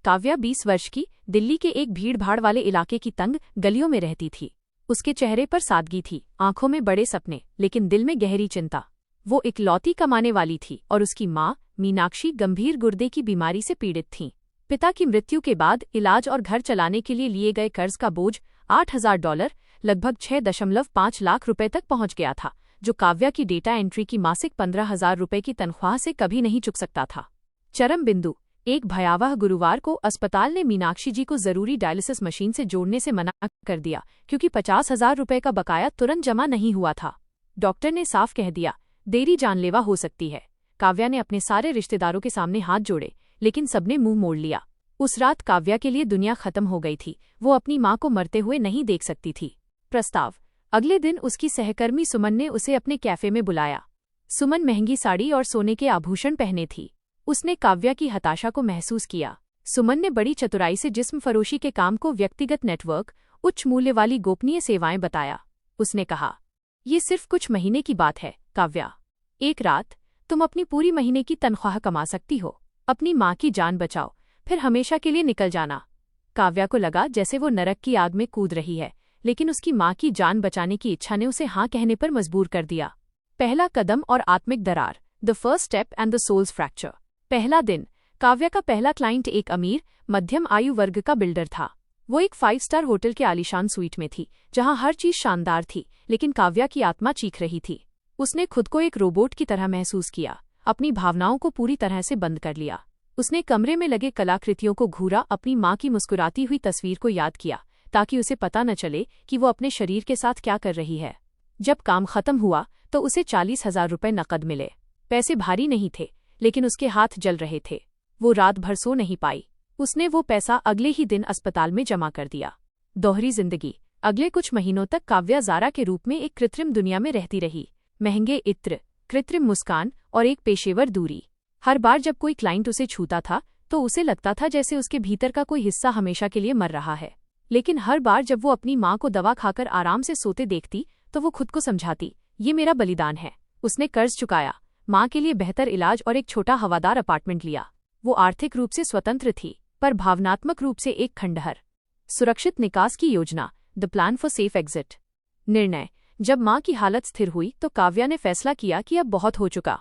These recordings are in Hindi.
काव्या 20 वर्ष की, दिल्ली के एक भीड़भाड़ वाले इलाके की तंग गलियों में रहती थी। उसके चेहरे पर सादगी थी, आंखों में बड़े सपने, लेकिन दिल में गहरी चिंता। वो इकलौती कमाने वाली थी और उसकी माँ मीनाक्षी गंभीर गुर्दे की बीमारी से पीड़ित थीं। पिता की मृत्यु के बाद इलाज और घर चलाने के लिए लिए गए कर्ज का बोझ $8,000 लगभग 6.5 लाख रुपए तक पहुंच गया था, जो काव्या की डेटा एंट्री की मासिक 15,000 रुपए की तनख्वाह से कभी नहीं चुक सकता था। चरम बिंदु, एक भयावह गुरुवार को अस्पताल ने मीनाक्षी जी को जरूरी डायलिसिस मशीन से जोड़ने से मना कर दिया, क्योंकि 50,000 रुपए का बकाया तुरंत जमा नहीं हुआ था। डॉक्टर ने साफ कह दिया, देरी जानलेवा हो सकती है। काव्या ने अपने सारे रिश्तेदारों के सामने हाथ जोड़े, लेकिन सबने मुंह मोड़ लिया। उस रात काव्या के लिए दुनिया खत्म हो गई थी। वो अपनी मां को मरते हुए नहीं देख सकती थी। प्रस्ताव, अगले दिन उसकी सहकर्मी सुमन ने उसे अपने कैफे में बुलाया। सुमन महंगी साड़ी और सोने के आभूषण पहने थी। उसने काव्या की हताशा को महसूस किया। सुमन ने बड़ी चतुराई से जिस्म फरोशी के काम को व्यक्तिगत नेटवर्क, उच्च मूल्य वाली गोपनीय सेवाएं बताया। उसने कहा, ये सिर्फ कुछ महीने की बात है काव्या। एक रात तुम अपनी पूरी महीने की तनख्वाह कमा सकती हो। अपनी माँ की जान बचाओ, फिर हमेशा के लिए निकल जाना। काव्या को लगा जैसे वो नरक की आग में कूद रही है, लेकिन उसकी माँ की जान बचाने की इच्छा ने उसे हाँ कहने पर मजबूर कर दिया। पहला कदम और आत्मिक दरार, the first step and the soul's fracture. पहला दिन, काव्या का पहला क्लाइंट एक अमीर मध्यम आयु वर्ग का बिल्डर था। वो एक 5 स्टार होटल के आलीशान स्वीट में थी, जहां हर चीज शानदार थी, लेकिन काव्या की आत्मा चीख रही थी। उसने खुद को एक रोबोट की तरह महसूस किया, अपनी भावनाओं को पूरी तरह से बंद कर लिया। उसने कमरे में लगे कलाकृतियों को घूरा, अपनी माँ की मुस्कुराती हुई तस्वीर को याद किया, ताकि उसे पता न चले कि वो अपने शरीर के साथ क्या कर रही है। जब काम खत्म हुआ तो उसे 40,000 रुपए नकद मिले। पैसे भारी नहीं थे, लेकिन उसके हाथ जल रहे थे। वो रात भर सो नहीं पाई। उसने वो पैसा अगले ही दिन अस्पताल में जमा कर दिया। दोहरी जिंदगी, अगले कुछ महीनों तक काव्या ज़ारा के रूप में एक कृत्रिम दुनिया में रहती रही। महंगे इत्र, कृत्रिम मुस्कान और एक पेशेवर दूरी। हर बार जब कोई क्लाइंट उसे छूता था तो उसे लगता था जैसे उसके भीतर का कोई हिस्सा हमेशा के लिए मर रहा है। लेकिन हर बार जब वो अपनी माँ को दवा खाकर आराम से सोते देखती तो वो खुद को समझाती, ये मेरा बलिदान है। उसने कर्ज चुकाया, माँ के लिए बेहतर इलाज और एक छोटा हवादार अपार्टमेंट लिया। वो आर्थिक रूप से स्वतंत्र थी, पर भावनात्मक रूप से एक खंडहर। सुरक्षित निकास की योजना, the plan for safe exit. निर्णय, जब माँ की हालत स्थिर हुई तो काव्या ने फैसला किया कि अब बहुत हो चुका।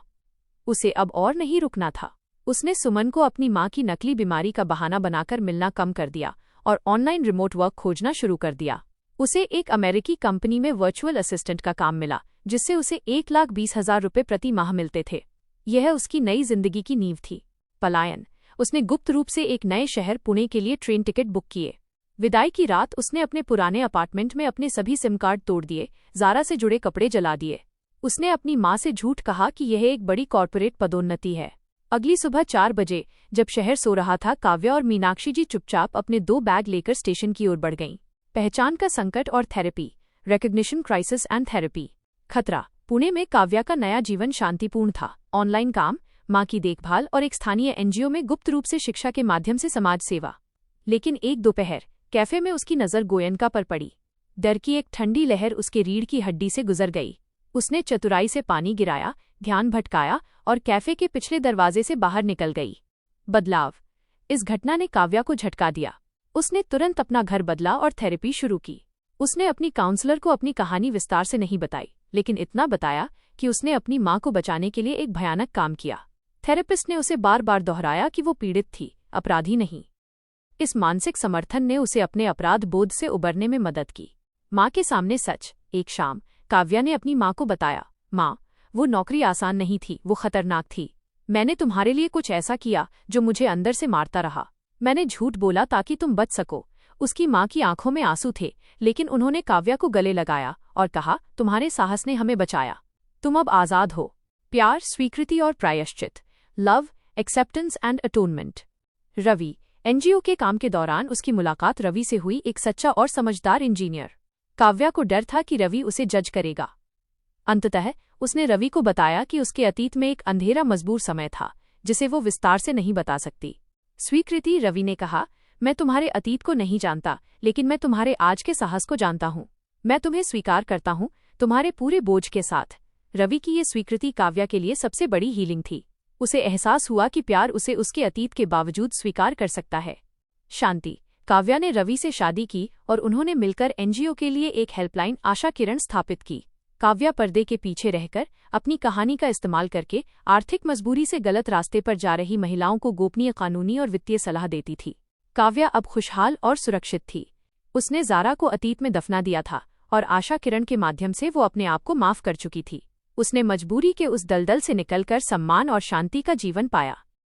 उसे अब और नहीं रुकना था। उसने सुमन को अपनी माँ की नकली बीमारी का बहाना बनाकर मिलना कम कर दिया और ऑनलाइन रिमोट वर्क खोजना शुरू कर दिया। उसे एक अमेरिकी कंपनी में वर्चुअल असिस्टेंट का काम मिला, जिससे उसे 1,20,000 रुपये प्रति माह मिलते थे। यह उसकी नई जिंदगी की नींव थी। पलायन, उसने गुप्त रूप से एक नए शहर पुणे के लिए ट्रेन टिकट बुक किए। विदाई की रात उसने अपने पुराने अपार्टमेंट में अपने सभी सिम कार्ड तोड़ दिए, ज़ारा से जुड़े कपड़े जला दिए। उसने अपनी माँ से झूठ कहा कि यह एक बड़ी कॉर्पोरेट पदोन्नति है। अगली सुबह 4 बजे, जब शहर सो रहा था, काव्या और मीनाक्षी जी चुपचाप अपने 2 बैग लेकर स्टेशन की ओर बढ़ गईं। पहचान का संकट और therapy, recognition crisis and therapy. खतरा, पुणे में काव्या का नया जीवन शांतिपूर्ण था। ऑनलाइन काम, माँ की देखभाल और एक स्थानीय एनजीओ में गुप्त रूप से शिक्षा के माध्यम से समाज सेवा। लेकिन एक दोपहर कैफे में उसकी नज़र गोयनका पर पड़ी। डर की एक ठंडी लहर उसके रीढ़ की हड्डी से गुजर गई। उसने चतुराई से पानी गिराया, ध्यान भटकाया और कैफे के पिछले दरवाजे से बाहर निकल गई। बदलाव, इस घटना ने काव्या को झटका दिया। उसने तुरंत अपना घर बदला और थेरेपी शुरू की। उसने अपनी काउंसलर को अपनी कहानी विस्तार से नहीं बताई, लेकिन इतना बताया कि उसने अपनी माँ को बचाने के लिए एक भयानक काम किया। थेरेपिस्ट ने उसे बार बार दोहराया कि वो पीड़ित थी, अपराधी नहीं। इस मानसिक समर्थन ने उसे अपने अपराध बोध से उबरने में मदद की। माँ के सामने सच, एक शाम काव्या ने अपनी माँ को बताया, माँ, वो नौकरी आसान नहीं थी, वो खतरनाक थी। मैंने तुम्हारे लिए कुछ ऐसा किया जो मुझे अंदर से मारता रहा। मैंने झूठ बोला ताकि तुम बच सको। उसकी माँ की आंखों में आंसू थे, लेकिन उन्होंने काव्या को गले लगाया और कहा, तुम्हारे साहस ने हमें बचाया। तुम अब आज़ाद हो। प्यार, स्वीकृति और प्रायश्चित, love, acceptance and atonement. Ravi, NGO के काम के दौरान उसकी मुलाकात रवि से हुई, एक सच्चा और समझदार इंजीनियर। काव्या को डर था कि रवि उसे जज करेगा। अंततः उसने रवि को बताया कि उसके अतीत में एक अंधेरा मजबूर समय था, जिसे वो विस्तार से नहीं बता सकती। स्वीकृति, रवि ने कहा, मैं तुम्हारे अतीत को नहीं जानता, लेकिन मैं तुम्हारे आज के साहस को जानता हूँ। मैं तुम्हें स्वीकार करता हूँ, तुम्हारे पूरे बोझ के साथ। रवि की ये स्वीकृति काव्या के लिए सबसे बड़ी हीलिंग थी। उसे एहसास हुआ कि प्यार उसे उसके अतीत के बावजूद स्वीकार कर सकता है। शांति। काव्या ने रवि से शादी की और उन्होंने मिलकर एनजीओ के लिए एक हेल्पलाइन आशा किरण स्थापित की। काव्या पर्दे के पीछे रहकर अपनी कहानी का इस्तेमाल करके आर्थिक मजबूरी से गलत रास्ते पर जा रही महिलाओं को गोपनीय कानूनी और वित्तीय सलाह देती थी। काव्या अब खुशहाल और सुरक्षित थी। उसने ज़ारा को अतीत में दफना दिया था और आशा किरण के माध्यम से वो अपने आप को माफ कर चुकी थी। उसने मजबूरी के उस दलदल से निकलकर सम्मान और शांति का जीवन पाया।